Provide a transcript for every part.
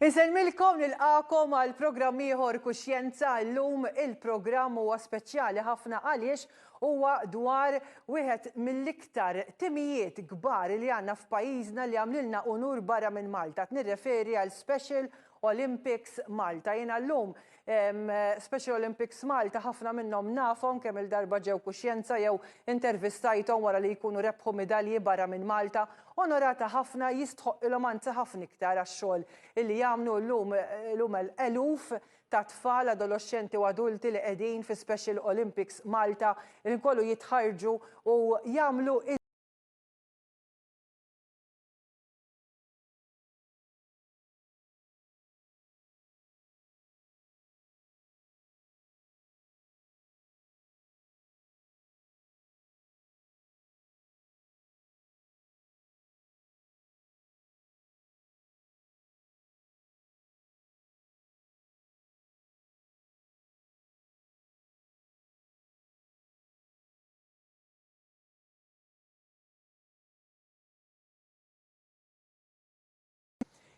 Inselmilkom nilqakom għal programm ieħor Kuxjenza. Llum il-programm huwa speċjali ħafna għaliex huwa dwar wieħed mill-iktar timijiet kbar li għandna f'pajjiżna li għamlilna unur barra minn Malta. Nirreferi għal Special Olympics Malta. Jiena llum Special Olympics Malta ħafna minnhom nafhom kemm il-darba ġew Kuxjenza jew intervistajthom wara li jkunu rebħu medalji barra minn Malta. Onorata ħafna, jistħoqilhom anzi ħafna iktar għax-xogħol illi jagħmlu llum eluf ta' tfal, adolescenti u adulti li qegħdin fi Special Olympics Malta li nkollu jitħarġu u jagħmlu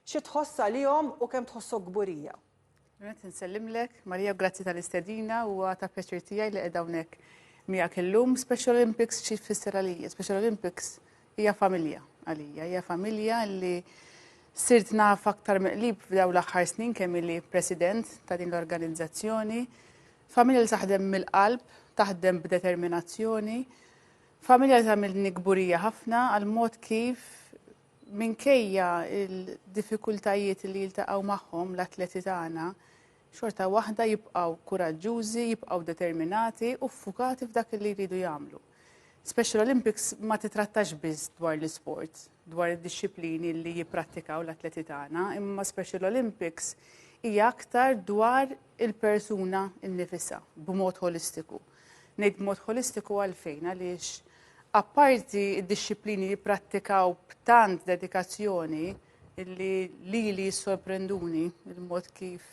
xi tħoss għalihom u kemm tħossok gburija. Nsellimlek, Marija, grazzi tal-istedina u ta' pjaċir tiegħi li qiegħda hawnhekk miegħek illum. Special Olympics xi tfisser għalija? Special Olympics hija familja għalija, hija familja li sirt naf aktar miqlib f'dawn l-aħħar snin kemm illi president ta' din l-organizzazzjoni. Familja li taħdem mill-qalb, taħdem b'determinazzjoni, familja li tagħmilni gburija ħafna għal mod kif minkejja il-diffikultajiet li jiltaqgħu magħhom l-atleti tagħna, xorta waħda jibqgħu kuraġġużi, jibqgħu determinati u ffukati f'dak li jridu jagħmlu. Special Olympics ma titrattax biss dwar l-isport, dwar id-disciplini li jipprattikaw l-atleti tagħna, imma Special Olympics hija aktar dwar il-persuna innifisha b'mod holistiku. Ngħid b'mod holistiku għalfejn għaliex apparti id-disciplini li prattikaw b'tant dedikazzjoni li jissorprenduni il-mod kif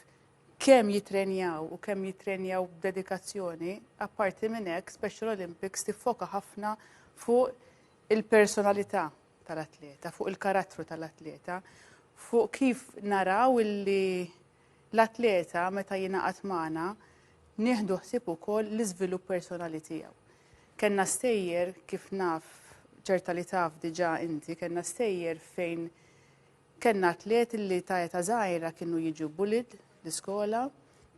kemm jitrenjaw u kemm jitrenjaw b'dedikazzjoni, apparti minn hekk Special Olympics tiffoka ħafna fuq il-personalità tal-atleta, fuq il-karattru tal-atleta, fuq kif naraw illi l-atleta meta jingħaqad magħna nieħdu ħsieb ukoll l-iżvilupp personali tiegħu. Kenna stejjer kif naf ċerta li taf diġà inti, kenna stejjer fejn kenna atlet li ta' eta żgħira kienu jiġu bullied l-iskola,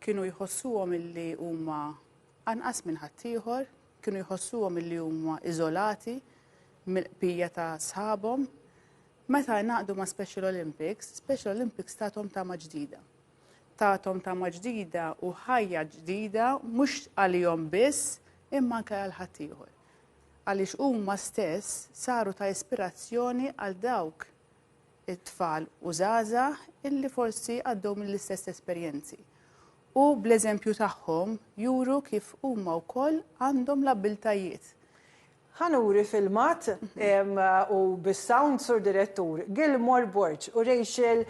kienu jħossuhom illi huma anqas minn ħaddieħor, kienu jħossuhom illi huma iżolati mill-qbija ta' sħabhom. Meta ngħaqdu ma' Special Olympics tagħthom tama ġdida. Tagħthom tama ġdida u ħajja ġdida mhux għalihom biss, imma anke għal ħaddieħor. Għaliex huma stess saru ta' ispirazzjoni għal dawk it-tfal u żgħażagħ illi forsi għaddew mill-istess esperjenzi. U bl-eżempju tagħhom juru kif huma wkoll għandhom l-abbiltajiet. Ħanuri filmat u bis-sound sur direttur Gilmore Borg u Rachel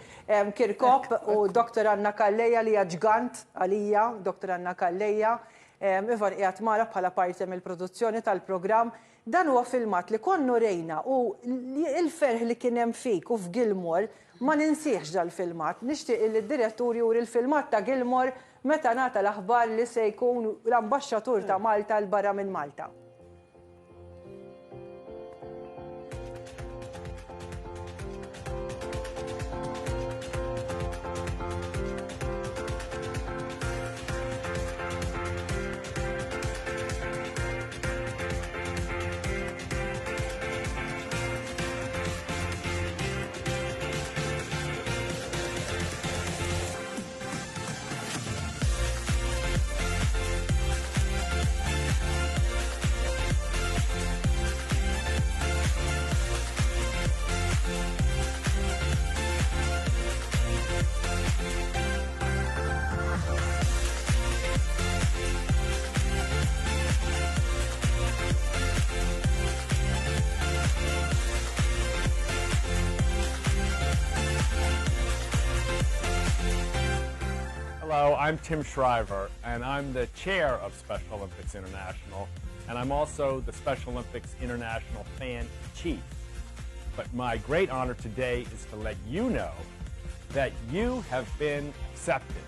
Kirkop u Dr. Anna Kalleja li hija ġgant għalija, Dr. Anna Kalleja. Ivar qiegħed mara bħala parti mill-produzzjoni tal-programm. Dan huwa filmat li konnu rejna u il-ferħ li kien hemm fik u f'Gilmore ma ninsiex dal-filmat. Nixtieq li d-direttur juri l-filmat ta' Gilmore meta ngħata l-aħbar li se jkun l-ambaxxatur ta' Malta l barra minn Malta. Hello, I'm Tim Shriver, and I'm the chair of Special Olympics International, and I'm also the Special Olympics International fan chief. But my great honor today is to let you know that you have been accepted,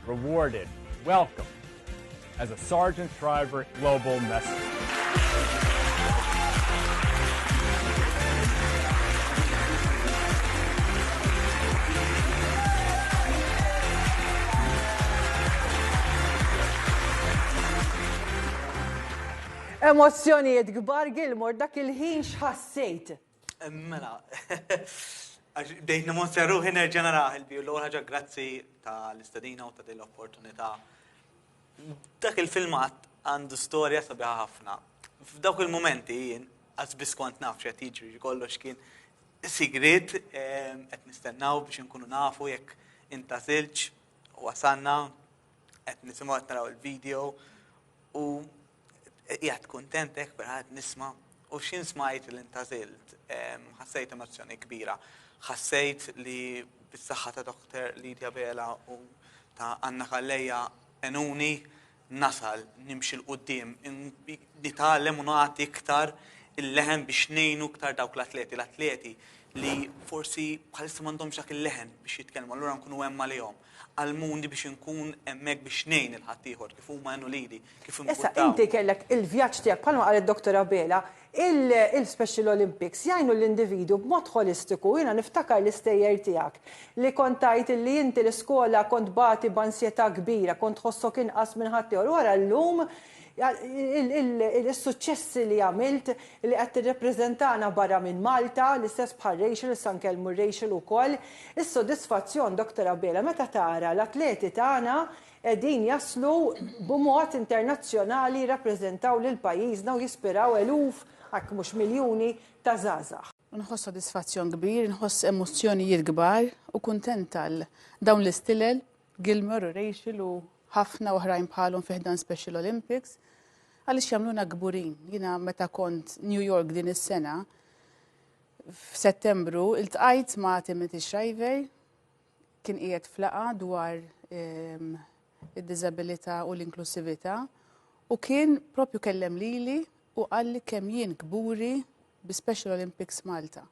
rewarded, welcomed as a Sargent Shriver Global Messenger. Emozzjonijiet kbar Gilmore dak il-ħin x'ħassejt. Mela, bdejt nimonsja ruħi nerġa' naraħ il-bju l-ewwel ħaġa grazzi tal-istedina u ta' din l-opportunità. Dak il-filmat għandu storja sabiħa ħafna. F'dawk il-momenti jien qas kont naf x'qed jiġri kollox kien sigriet qed nistennaw biex inkunu nafu jekk intażilx u wasanna qed nisimgħu qed naraw il-video u qiegħed kuntent hekk perħad nisma' u x'in smajt li intażilt ħassejt emozzjoni kbira. Ħassejt li bis-saħħa ta' Dr. Lidja Bela u ta' Anna Kallejja enuni nasal nimxi l-qudiem nitgħallem u nagħti iktar il-leħen biex ngħinu iktar dawk l-atleti li forsi bħalissa m'għandhomx dak il-leħen biex jitkellmu allura nkunu hemm għalihom. Għalmuni biex nkun hemmhekk biex ngħin il-ħaddieħor kif huma għenu lili, kif Issa inti kellek il-vjaġġ tiegħek bħalma qalet Dr. Bela, il-Special Olympics jgħinu l-individu b'mod holistiku, jiena niftakar l-istejjer tiegħek li kont tajt li inti l-iskola kont bagħti b'ansjetà kbira, kont tħossok inqas minn ħaddieħor wara llum il-suċċessi li għamilt li qed tirrepreżentana barra minn Malta, l-istess bħal Rachel, issa nkellmu Rachel ukoll. Is-sodisfazzjon Dr. Bela meta tara l-atleti tagħna qegħdin jaslu b'mod internazzjonali jirrappreżentaw lil pajjiżna u jispiraw eluf hekk mhux miljuni ta' żgħażagħ. Nħoss sodisfazzjon kbir, nħoss emozzjonijiet kbar u kuntent għal dawn l-istilel Gilmore u Rachel u ħafna oħrajn bħalhom fih dan Special Olympics għaliex jagħmluna kburin. Jiena meta kont New York din is-sena f'Settembru iltqajt ma' Timothy Shriver kien qiegħed flaqa dwar id-diżabilità u l-inklusività u kien propju kellem lili u qalli kemm jien kburi bi Special Olympics Malta.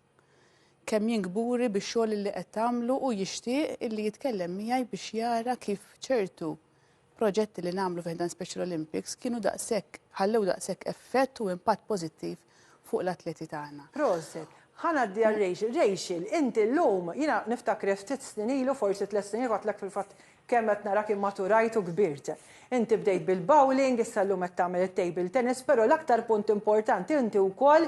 Kemm jien kburi bix-xogħol li qed tagħmlu u jixtieq illi jitkellem miegħi biex jara kif ċertu proġetti li nagħmlu fih dan Special Olympics kienu daqshekk ħallew daqshekk effett u impatt pożittiv fuq l-atleti tagħna. Proset, ħanaddi għal Rachel. Rachel, inti llum jiena niftakar ftit snin ilu, forsi 3 snin għatlek fil-fatt kemm qed nara kien maturajt u kbirt. Inti bdejt bil-bowling, issa llum qed tagħmel it-table tennis, però l-aktar punt importanti inti wkoll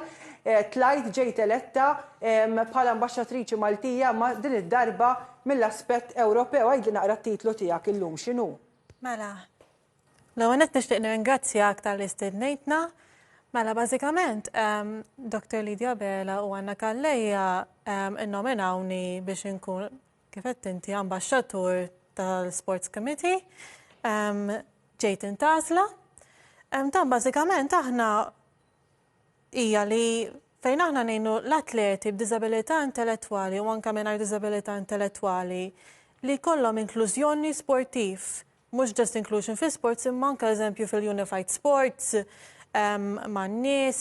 tlajt ġejt eletta bħala ambaxxatriċi Maltija ma' din id-darba mill-aspett Ewropew. Għajdli naqra t-titlu tiegħek illum x'inhu? Mela, l-ewwel qed nixtieq nirringrazzja aktar li stednejtna. Mela, bażikament, Dr. Lidja Bela u Anna Kallejja innominawni biex inkun kif qed inti ambaxxatur tal-Sports Committee, ġejt intgħażla. Dan bażikament aħna hija li fejn aħna ngħinu l-atleti b'diżabilità intellettwali u anke mingħajr diżabilità intellettwali li jkollhom inklużjoni sportiv, mhux just inclusion fi sports imma anke eżempju fil-Unified Sports man-nies.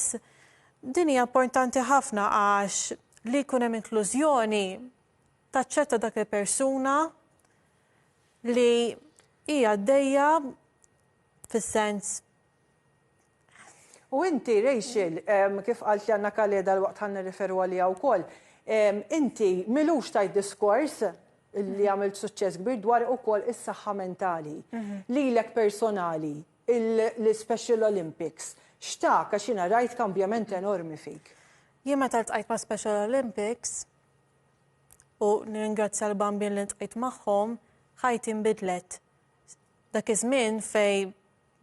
Din hija importanti ħafna għax li jkun hemm inklużjoni taċċetta dak il-persuna li hija għaddejja fis-sens. U inti, Rachel, kif qalt li Anna Kallejja dal-waqt ħan nirriferu għaliha wkoll, inti milux tajt diskors li għamilt suċċess kbir dwar ukoll is-saħħa mentali. Lilek personali, l-Special Olympics, x'tak għax jiena rajt kambjament enormi fik. Jien meta ltqajt ma' Special Olympics u nirringrazzja l-bambien li ltqajt magħhom, ħajti nbidlet. Dak iż-żmien fej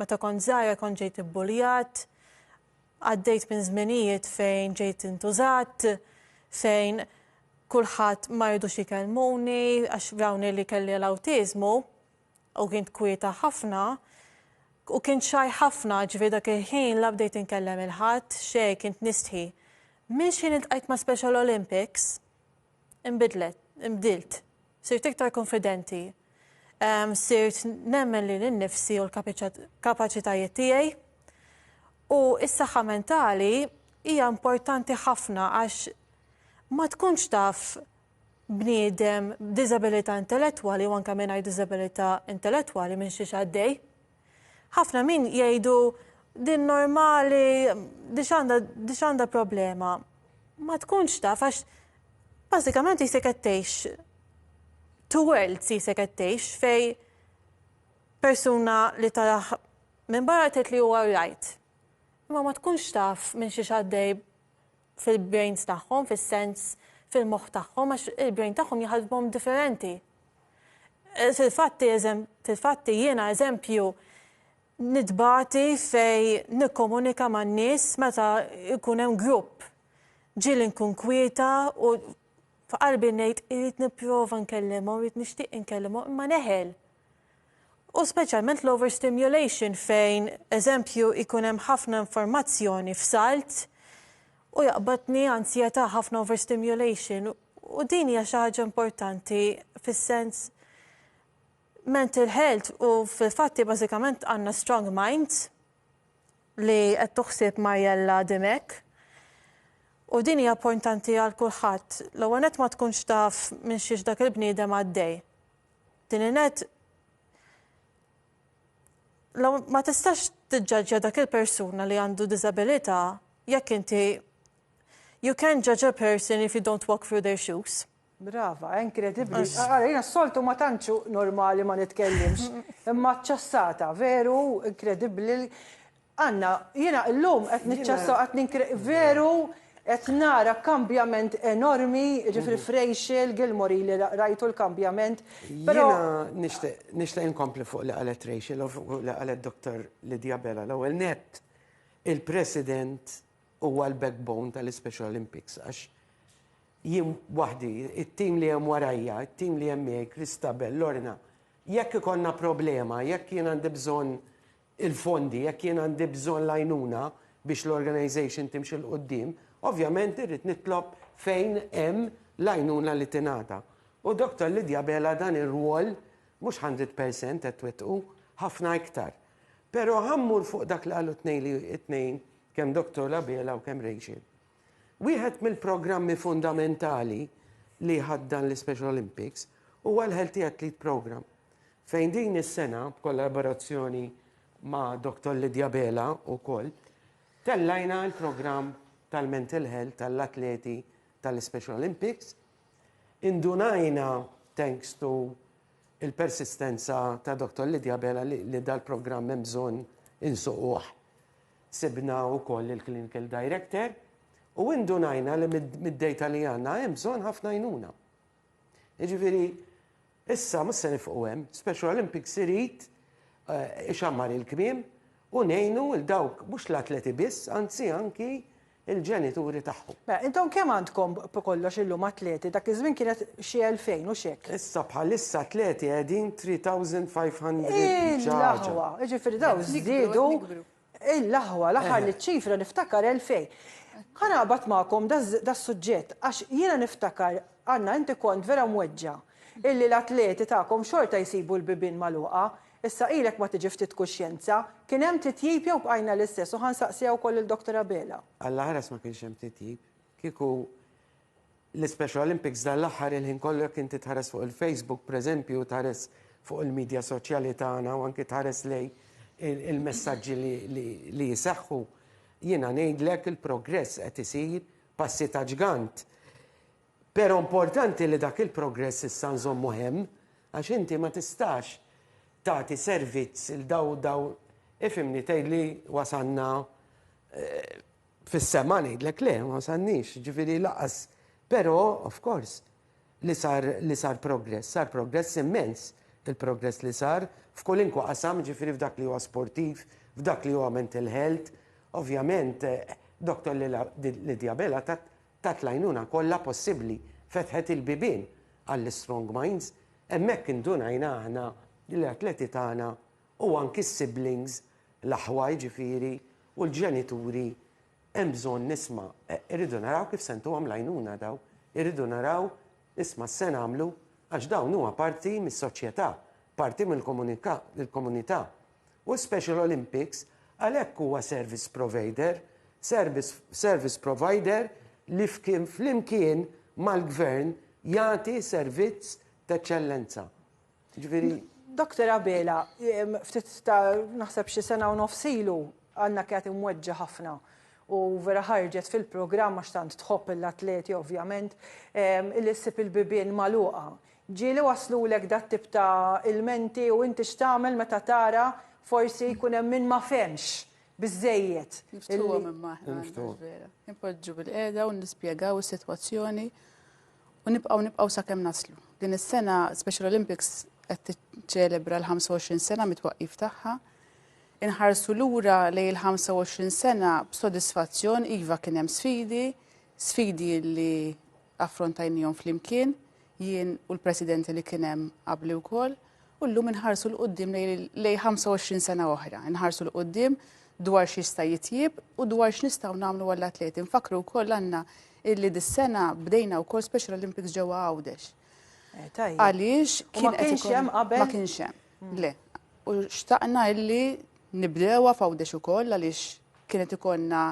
meta kont żgħira kont ġejt ibbuljat, għaddejt minn żminijiet fejn ġejt intużat, fejn kulħadd ma jridux jikellmuni għax rawni li kelli l-awtiżmu u kien kwieta ħafna u kien xaj ħafna ġifieri dak il-ħin la bdejt inkellem il-ħadd xejn kint nistħi. Minn xi iltqajt ma' Special Olympics imbdilt, sirt iktar konfidenti, sirt nemmen li l-nifsi u l-kapaċitajiet tiegħi u s-saħħa mentali hija importanti ħafna għax ma tkunx taf bniedem b'diżabilità intellettwali u anke mingħajr diżabilità intellettwali minn xi għaddej. Ħafna min jgħidu din normali, dix għandha problema. Ma tkunx taf għax bażikament jisek qed tgħix two worlds jisek qed tgħix fej persuna li taraħ minn barra tgħid li huwa right. Imma ma tkunx taf minn xi għaddej fil-brains tagħhom, fis-sens fil-moħħ tagħhom għax il-brain tagħhom jaħdmhom differenti. Fil-fatti jiena eżempju nitbati fej nikkomunika man nies meta ikun hemm grupp. Ġieli nkun kwieta u f'qalbi ngħid irid nipprova nkellimhom, irid nixtieq inkellimhom imma neħel. U speċjalment l-overstimulation fejn eżempju ikun hemm ħafna informazzjoni f'salt u jaqbadni ansjetà ħafna overstimulation u din hija xi ħaġa importanti fis-sens mental health u fil-fatti bażikament għandna strong mind li qed toħsib Marjella Dimek u din hija importanti għal kulħadd. L-ewwel nett ma tkunx taf minn xiex dak il-bniedem għaddej. Tieni nett ma tistax tiġġaġġja dak il-persuna li għandu diżabilità jekk inti you can't judge a person if you don't walk through their shoes. Brava, inkredibbli. Għara, jina s-soltu ma tantxu normali ma nitkellimx, imma ċassata, veru, inkredibbli. Għanna, jina l-lum għet nitċassa, veru, għet nara kambjament enormi, ġifri Frejxel, Gilmore li rajtu l-kambjament. Jina nishtiq inkompli fuq li għalet Rachel u fuq li għalet Dr. Lidia Bella. L-ewwel net, il-President huwa l-backbone tal-Special Olympics, għax jien waħdi, it-tim li hemm warajja, it-tim li hemm miegħi, Kristabel, Lorna, jekk ikonna problema, jekk jien għandi bżonn il-fondi, jekk jien għandi bżonn l-għajnuna biex l-organization timxi l-qoddim, ovvjament irrid nitlob fejn hemm l-għajnuna li tingħata. U Dr. Lidia Bella dan ir-rwol mhux 100% qed twettqu ħafna iktar. Però ħammur fuq dak li qalu it-tnejn kemm Dr. Bella u kemm Rachel. Wieħed mill-programmi fundamentali li ħaddan l-Special Olympics huwa l-Healthy Athlete Program. Fejn din is-sena b'kollaborazzjoni ma' Dr. Lidia Bella wkoll tellajna l-programm tal-mental health tal-atleti tal-Special Olympics. Indunajna thanks to il-persistenza ta' Dr. Lidia Bella li dal-programm hemm bżonn insuquh. Sibna wkoll il-Clinical Director u indunajna li mid-dejta li għandna hemm bżonn ħafna għajnuna. Jiġifieri, issa mhux se nifqu hemm, Special Olympics irid ixammar il-kmiem u ngħinu l dawk mhux l-atleti biss, anzi anki il-ġenituri tagħhom. Intom kemm għandkom kollox illum atleti, dak iż-żmien kienet xi 2000 u xek. Issa bħalissa atleti qegħdin 3500 Il-laħwa, jiġifieri daw żdiedu il-laħwa l-aħħar li ċifra niftakar 2000. Ħanaqbad magħkom da suġġett għax jiena niftakar għandna inti kont vera mweġġa illi l-atleti tagħkom xorta jsibu l-bibien magħluqa, issa ilek ma tiġi ftit kuxjenza, kien hemm titjib jew bqajna l-istess u ħansaqsija wkoll il-Doktora Bella. Alla ħares ma kienx hemm titjib. Kieku l-Special Olympics dal-aħħar il-ħin kollu kien titħares fuq il-Facebook, pereżempju, tħares fuq il-medja soċjali tagħna u anke tħares lej il-messaġġi li jiseħħu. Jiena ngħidlek il-progress qed isir passi ta' ġgant. Però importanti li dak il-progress issa nżommu hemm għax inti ma tistax tagħti servizz il daw ifhimni tgħidli wasanna fis-sema ngħidlek le ma wasannix, ġifieri laqas. Però of course li sar progress immens il-progress li sar f'kolinkwa qasam ġifieri f'dak li huwa sportiv, f'dak li huwa mental health. Ovvjament, Dr. Lidia Bella tat lajnuna kollha possibbli fetħet il-bibien għall-strong minds, hemmhekk indunajna aħna l-atleti tagħna u anki s-siblings l-aħwaj ġifieri u l-ġenituri hemm bżonn nisma' irridu naraw kif se ntuhom lajnuna daw, irridu naraw isma' se nagħmlu għax dawn huwa parti mis-soċjetà, parti mill-komunità. U Special Olympics għalhekk huwa service provider li flimkien mal-gvern jagħti servizz ta' eċċellenza. Ġifieri. Dr. Abela, ftit ta' naħseb xi sena u nofsilu għandna kienet imweġġa ħafna u vera ħarġet fil-programm għax tant tħobb l-atleti ovvjament illi ssib il-bibien magħluqa. Ġieli waslulek dat tip ta' ilmenti u inti x'tagħmel meta tara forsi jkun hemm min ma femx biżejjed. Niftuwa minn maħna. Nipoġġu bil-qiegħda u nispjegaw is-sitwazzjoni u nibqgħu sakemm naslu. Din is-sena Special Olympics qed tiċċelebra l-25 sena mit-twaqqif tagħha. Inħarsu lura lejn il-25 sena b'sodisfazzjon iva kien hemm sfidi li affrontajnihom flimkien jien u l-presidenti li kien hemm qabli wkoll, u llum inħarsu l-qudiem lejn 25 sena oħra. Inħarsu l-qudiem dwar x'jista' jitjieb u dwar x'nistgħu nagħmlu għall-atleti. Nfakru wkoll għandna illi dis-sena bdejna wkoll Special Olympics ġewwa Għawdex. Għaliex kien kienx hemm qabel? Ma kienx hemm. Le. U xtaqna illi nibdewha f'Għawdex ukoll għaliex kienet ikollna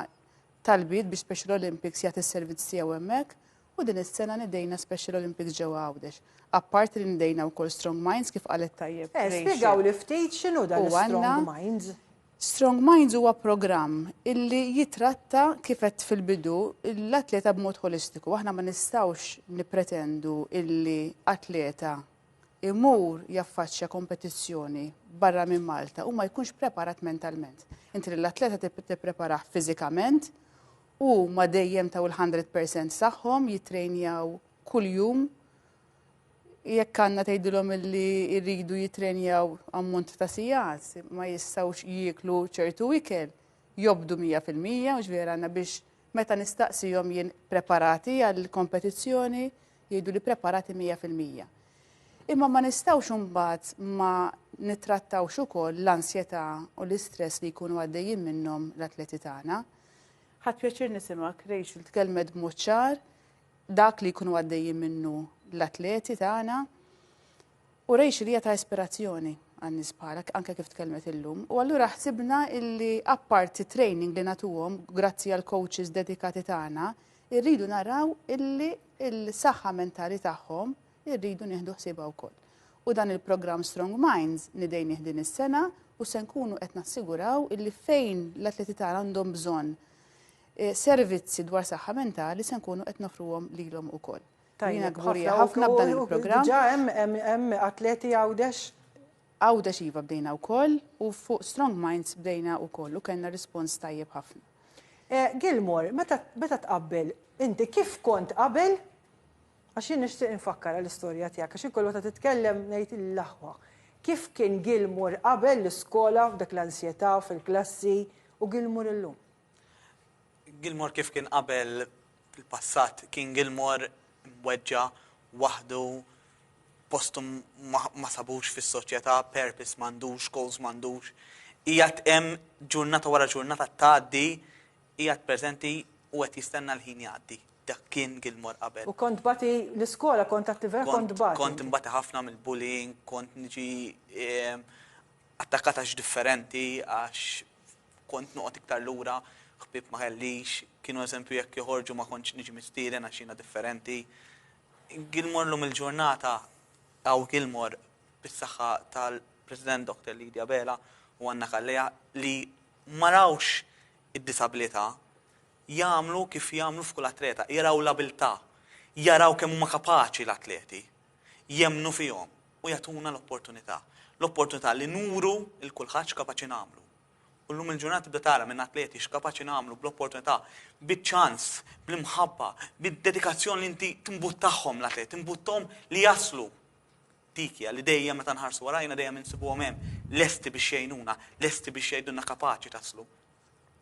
talbiet biex Special Olympics jagħti s-servizz tiegħu hemmhekk u din is-sena nidejna Special Olympics ġewwa Għawdex. Apparti li nidejna wkoll Strong Minds kif qalet tajjeb. Spjegaw li ftit x'inhu dan Strong Minds. Strong Minds huwa programm illi jitratta kifet fil-bidu l-atleta b'mod holistiku. Aħna ma nistgħux nippretendu illi atleta imur jaffaċċja kompetizzjoni barra minn Malta u ma jkunx preparat mentalment. Inti l-atleta tippreparah fiżikament u ma dejjem taw il-100% saħħom jitrejnjaw kuljum. Jekk għandna tgħidilhom illi jridu jitrenjaw ammont ta' sigħat, ma jistgħux jieklu ċertu ikel, jobdu 100% u ġvera għandna biex meta nistaqsihom jien preparati għall-kompetizzjoni jgħidu li preparati 100%. Imma ma nistgħux imbagħad ma nittrattawx ukoll l-ansjetà u l-istress li jkunu għaddejjin minnhom l-atleti tagħna. Ħadd pjaċir nisimgħek Rachel tkellmet b'mod ċar dak li jkunu għaddejjin minnu l-atleti tagħna u Rachel hija ta' ispirazzjoni għan-nies bħalek anke kif tkellmet illum. U allura ħsibna illi apparti training li nagħtuhom grazzi għal coaches dedikati tagħna, irridu naraw illi l-saħħa mentali tagħhom irridu nieħdu ħsiebha wkoll. U dan il-programm Strong Minds nidejnih din is-sena u se nkunu qed nassiguraw illi fejn l-atleti tagħna għandhom bżonn servizzi dwar saħħa mentali se nkunu qed nofruhom lilhom ukoll. Jiena kburija ħafna b'dan il-programm. Ġa hemm atleti Għawdex? Għawdex iva bdejna wkoll u fuq Strong Minds bdejna wkoll u kellna rispons tajjeb ħafna. Gilmore, meta tqabbel, inti kif kont qabel? Għax jien nixtieq infakkar l-istorja tiegħek għax inkollu ta' titkellem ngħid il-laħwa. Kif kien Gilmore qabel l-iskola f'dak l-ansjetà fil-klassi u Gilmore illum? Gilmore kif kien qabel fil-passat kien Gilmore mweġġa waħdu postum ma sabux fis-soċjetà, purpose m'għandux, goals m'għandux. Qiegħed hemm ġurnata wara ġurnata tgħaddi, qiegħed preżenti u qed jistenna l-ħin jgħaddi. Dak kien Gilmore qabel. U kont bati l-iskola, kont attiva, kont bati? Kont imbagħti ħafna mill-bullying, kont niġi attakkat għax differenti, għax kont noqgħod iktar lura, ħbieb ma ħellix, kienu eżempju jekk joħorġu ma kontx niġi mistieden għax jiena differenti. Gilmore lum il-ġurnata għaw Gilmore bis-saħħa tal-President Dr. Lidia Bela u Anna Kalleja li ma rawx id-disabilità jagħmlu kif jagħmlu f'kull atleta, jaraw l-abilità, jaraw kemm huma kapaċi l-atleti, jemnu fihom u jagħtuna l-opportunità. L-opportunità li nuru il-kulħadd x'kapaċi nagħmlu. U llum il-ġurnata tibda tara minn atleti x'kapaċi nagħmlu bl-opportunità, bit-ċans, bl-imħabba, bid-dedikazzjoni li inti timbuttahom l-atleti, timbutthom li jaslu. Tikja li dejjem meta nħarsu warajna dejjem insibuhom hemm lesti biex jgħinuna, lesti biex jgħidulna kapaċi taslu.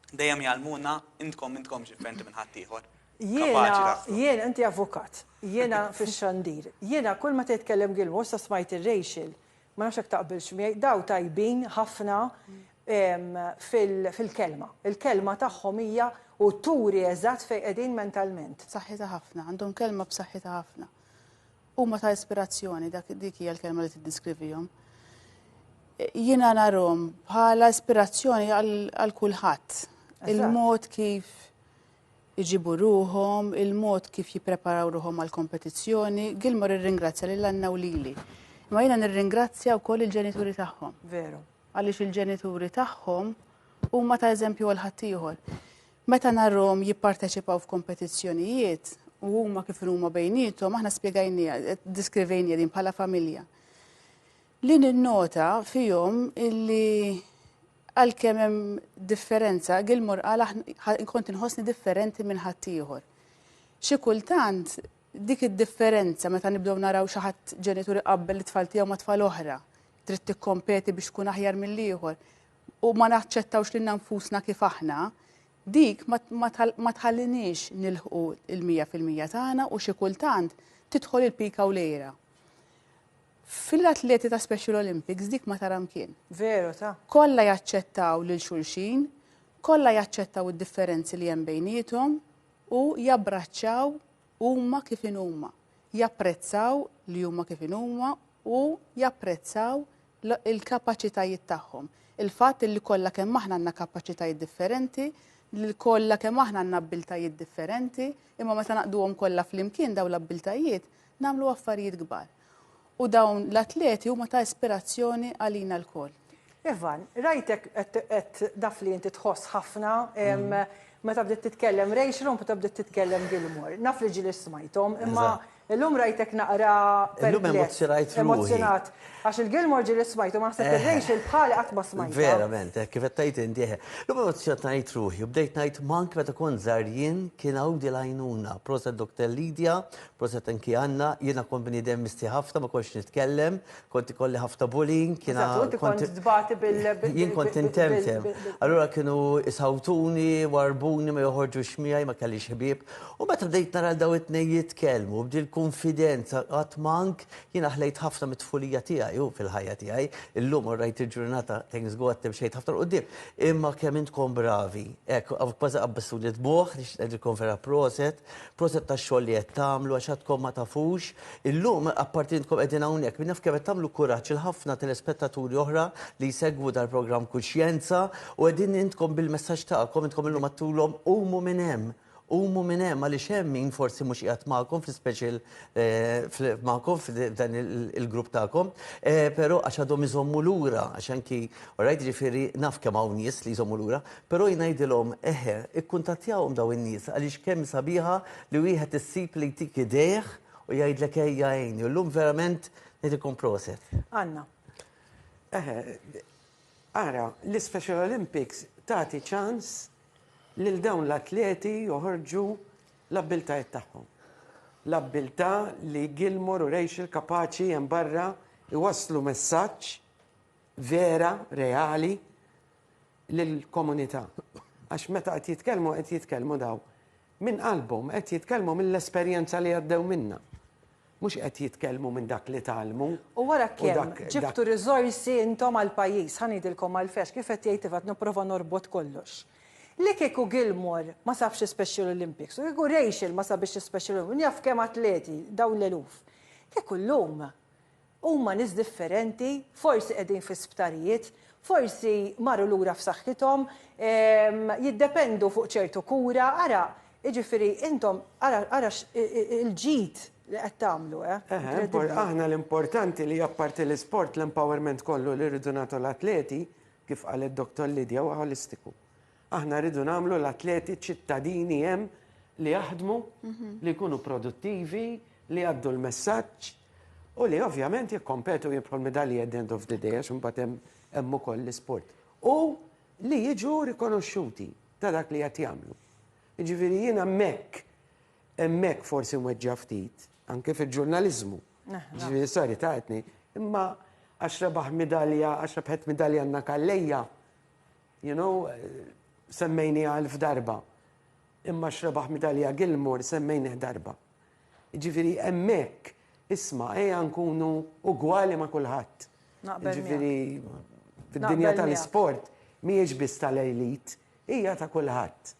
Dejjem jgħalmuna intkom differenti minn ħadd ieħor. Jiena inti avukat, jiena fix-xandir. Jiena kull ma titkellem Gilmore sa smajt ir-Rachel, ma nafx hekk taqbilx miegħi, daw tajbin ħafna fil-kelma. Il-kelma tagħhom hija u turi eżatt fejn qegħdin mentalment. Saħħitha ħafna, għandhom kelma b'saħħitha ħafna. Huma ta' ispirazzjoni dik hija l-kelma li tiddiskrivihom. Jiena narhom bħala ispirazzjoni għal kulħadd. Il-mod kif iġibu ruhom, il-mod kif jippreparaw ruhom għal-kompetizzjoni. Gilmore irringrazzja lil Anna u lili. Ma jiena nirringrazzja wkoll il-ġenituri tagħhom. Veru. Għaliex il-ġenituri tagħhom huma ta' eżempju għal ħaddieħor. Meta narhom jipparteċipaw f'kompetizzjonijiet u huma kif huma bejnietom, aħna spjegajnija, diskrivejnija din bħala familja. Li ninnota fihom illi għalkemm hemm differenza, Gilmore qal kont inħossni differenti minn ħaddieħor. Xi kultant dik id-differenza meta nibdew naraw xi ħadd ġenituri qabbel it-tfal tiegħu ma' tfal oħra, trid tikkompeti biex tkun aħjar mill-ieħor u ma naċċettawx lil nfusna kif aħna, dik ma tħallinix nilħqu il-100% tagħna u xi kultant tidħol il-pika u lejra. Fil-atleti ta' Special Olympics dik ma taram kien. Veru ta'. Kollha jaċċettaw lil xulxin, kollha jaċċettaw id-differenzi li hemm bejniethom u jabbraċċaw huma kif huma. Japprezzaw li huma kif huma u japprezzaw il-kapaċitajiet tagħhom. Il-fatt li kollha kemm aħna għandna kapaċitajiet differenti, li kollha kemm aħna għandna abbiltajiet differenti, imma meta naqduhom kollha flimkien dawn l-abbiltajiet nagħmlu affarijiet kbar. U dawn l-atleti huma ta' ispirazzjoni għalina l-koll. Ivan, rajtek qed daf li inti tħoss ħafna meta bdiet titkellem Rachel u meta bdiet titkellem Gilmore. Naf li ġili smajthom, imma illum rajtek naqra emozjonat. Għax il-Gilmore ġili smajthom, ma ħseb il-Rachel bħali qatt ma smajthom. Verament, kif qed tgħid inti. Illum emozjonat ngħid ruħi u bdejt ngħid mank meta kont żgħar kien hawn għajnuna. Proset Dr. Lidja, proset anki Anna, jiena kont bniedem misti ħafna ma kontx nitkellem, kont ikolli ħafna bullying, jien kont intemtem. Allura kienu isawtuni, warbuni ma joħorġux miegħi ma kellix ħbieb. U meta bdejt nara daw it-tnejn jitkellmu bdil konfidenza qatt mank jiena ħlejt ħafna mit-tfulija tiegħi fil-ħajja tiegħi. Illum rajt il-ġurnata thanks God timxejt ħafna qudiem. Imma kemm intkom bravi. Hekk kważi qabbessu li tbuħ ngħidilkom vera proset tax-xogħol li qed tagħmlu għax għadkom ma tafux. Illum apparti intkom qegħdin hawnhekk min naf kemm qed tagħmlu kuraġġ il ħafna telespettaturi oħra li jsegwu dal-programm Kuxjenza u qegħdin intkom bil-messaġġ tagħkom intkom illum għattulhom qumu minn hemm. Umu minn hemm għaliex hemm min forsi mhux qiegħed magħkom fl-special magħkom f'dan il-grupp tagħkom, però għax għadhom iżommu lura għax anki rajt ġifieri naf kemm hawn nies li jżommu lura, però jngħidilhom ikkuntattjawhom dawn in-nies għaliex kemm sabiħa li wieħed issib li jtik idejh u jgħidlek ejja għajni. U llum verament ngħidilkom proset. Anna. Ara, l-Special Olympics tagħti ċans lil dawn l-atleti joħorġu l-abbiltajiet tagħhom. L-abbiltà li Gilmore u Rachel kapaċi hemm barra iwasslu messaġġ vera, reali lill-komunità. Għax meta qed jitkellmu daw minn qalbhom, qed jitkellmu mill-esperjenza li għaddew minnha. Mhux qed jitkellmu minn dak li tgħallmu. U wara kemm ġibtu riżorsi intom għall-pajjiż, ħanidilkom għall-fex kif qed jgħid qed nipprova norbot kollox. Li kieku Gilmore ma sabx Special Olympics, u kieku Rachel ma sabx Special Olympics, jaf kemm atleti dawn l-eluf. Kieku l-lum huma nies differenti, forsi qegħdin fi sptarijiet, forsi marru lura f'saħħithom, jiddependu fuq ċertu kura, ara, jiġifieri intom ara il-ġid li qed tagħmlu, Aħna l-importanti li apparti l-isport l-empowerment kollu li rridu nagħtu l-atleti kif qal id-Dr. Lidja huwa holistiku. Aħna rridu nagħmlu l-atleti ċittadini hemm li jaħdmu, li jkunu produttivi, li jgħaddu l-messaġġ u li ovvjament jikkompetu jibħu l-medalji at the end of the day għax imbagħad hemm ukoll l-isport. U li jiġu rikonoxxuti ta' dak li qed jagħmlu. Jiġifieri jien hemmhekk forsi mweġġa' ftit anke fil-ġurnaliżmu. Jiġifieri sorry ta'tni, imma għax rebaħ medalja, għax rebħet medalja Anna Kallejja, semmejni 1000 darba. Imma xrebaħ medalja Gilmore semmejni darba. Ġifiri hemmhekk isma' ejja nkunu ugwali ma' kulħadd. Ġifiri fid-dinja tal-isport mhijiex biss tal-elit, hija ta' kulħadd.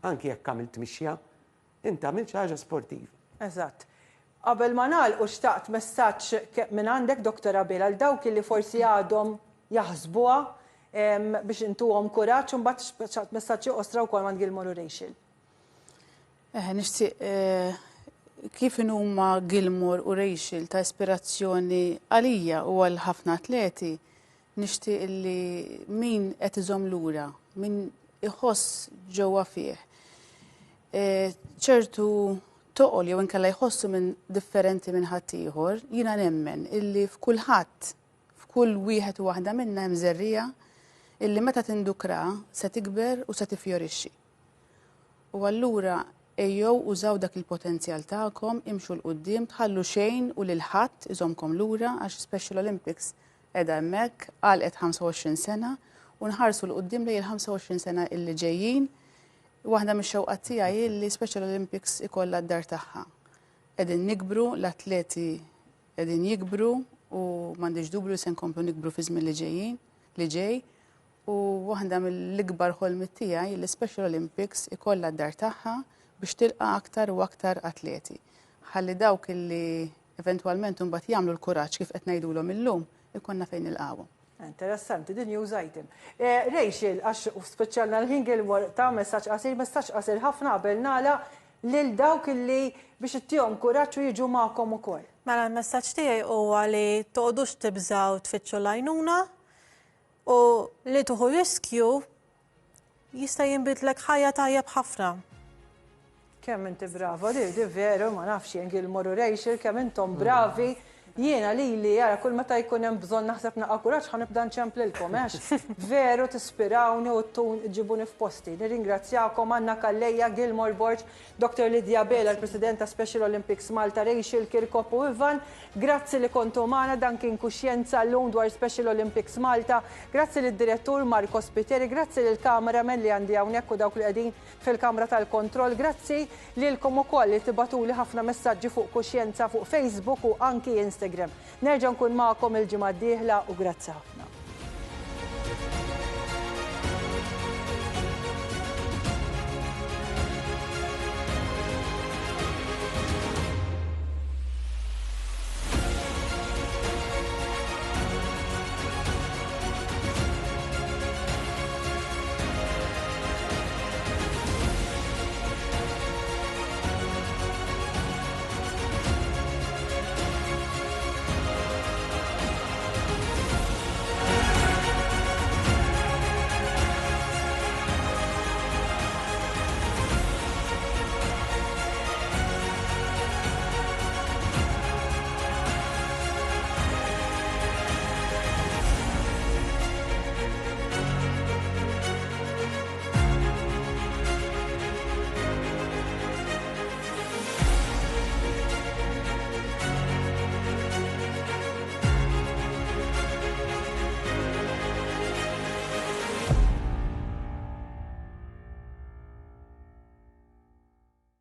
Anki jekk għamilt mixja, inti għamilt xi ħaġa sportiva. Eżatt. Qabel ma nagħlqu xtaqt messaġġ minn għandek Dr. Abel għal dawk li forsi għadhom jaħsbuha biex intuhom kuraġġ u mbagħad messaġġi ostra wkoll ma' Gilmore u Rachel. Nixtieq kif huma Gilmore u Rachel ta' ispirazzjoni għalija u għal ħafna atleti, nixtieq li min qed iżomm lura, min iħoss ġewwa fih. ċertu toqol jew inkella jħossu minn differenti minn ħadd ieħor, jiena nemmen illi f'kulħadd, f'kull wieħed u waħda minnha hemm żerrija illi meta tindukra se tikber u se tifjorixxi. U allura ejjew użaw dak il-potenzjal tagħkom, imxu l-qudiem, tħallu xejn u lil ħadd iżomkom lura għax Special Olympics qiegħda hemmhekk għalqet 25 sena u nħarsu l-qudiem lejn il-25 sena illi ġejjin. Waħda mix-xewqat tiegħi li Special Olympics ikollha d-dar tagħha. Qegħdin nikbru, l-atleti qegħdin jikbru u m'għandix dubju se nkomplu nikbru fi żmien li ġej. U waħda mill-ikbar ħolmi tiegħi li Special Olympics ikollha d-dar tagħha biex tilqa' aktar u aktar atleti. Ħalli dawk illi eventwalment imbagħad jagħmlu l-kuraġġ kif qed ngħidulhom illum ikonna fejn nilqawhom. Interessanti, din news item. Rachel, għax speċjalna l-ħin Gilmore ta' messaġġ qasir ħafna qabel nagħla lil dawk illi biex ittihom kuraġġ u jiġu magħkom ukoll. Mela l-messaġġ tiegħi huwa li toqgħodux tibżgħu tfittxu l-għajnuna u li tuħu riskju jista' jinbidlek ħajja tajjeb ħafna. Kemm inti brava, di veru, ma nafx jien Gilmore u Rachel, kemm intom bravi. Jiena li jara kull meta jkun hemm bżonn naħseb naqa' kuraġġ ħanibda nċemplilkom għax veru tispirawni u tġibuni f'posti. Nirringrazzjakom Anna Kallejja, Gilmore Borg, Dr. Lidia Bela, l-President ta' Special Olympics Malta, Rachel Kirkop u Ivan. Grazzi li kontu magħna dan kien kuxjenza llum dwar Special Olympics Malta. Grazzi lid-direttur Marco Spiteri, grazzi lill kameramen li għandi hawnhekk u dawk li qegħdin fil-kamra tal-kontroll. Grazzi lilkom ukoll li tibatuli ħafna messaġġi fuq kuxjenza fuq Facebook u anki Instagram. Nerġa' nkun magħkom il-ġimgħa d-dieħla u grazzi ħafna.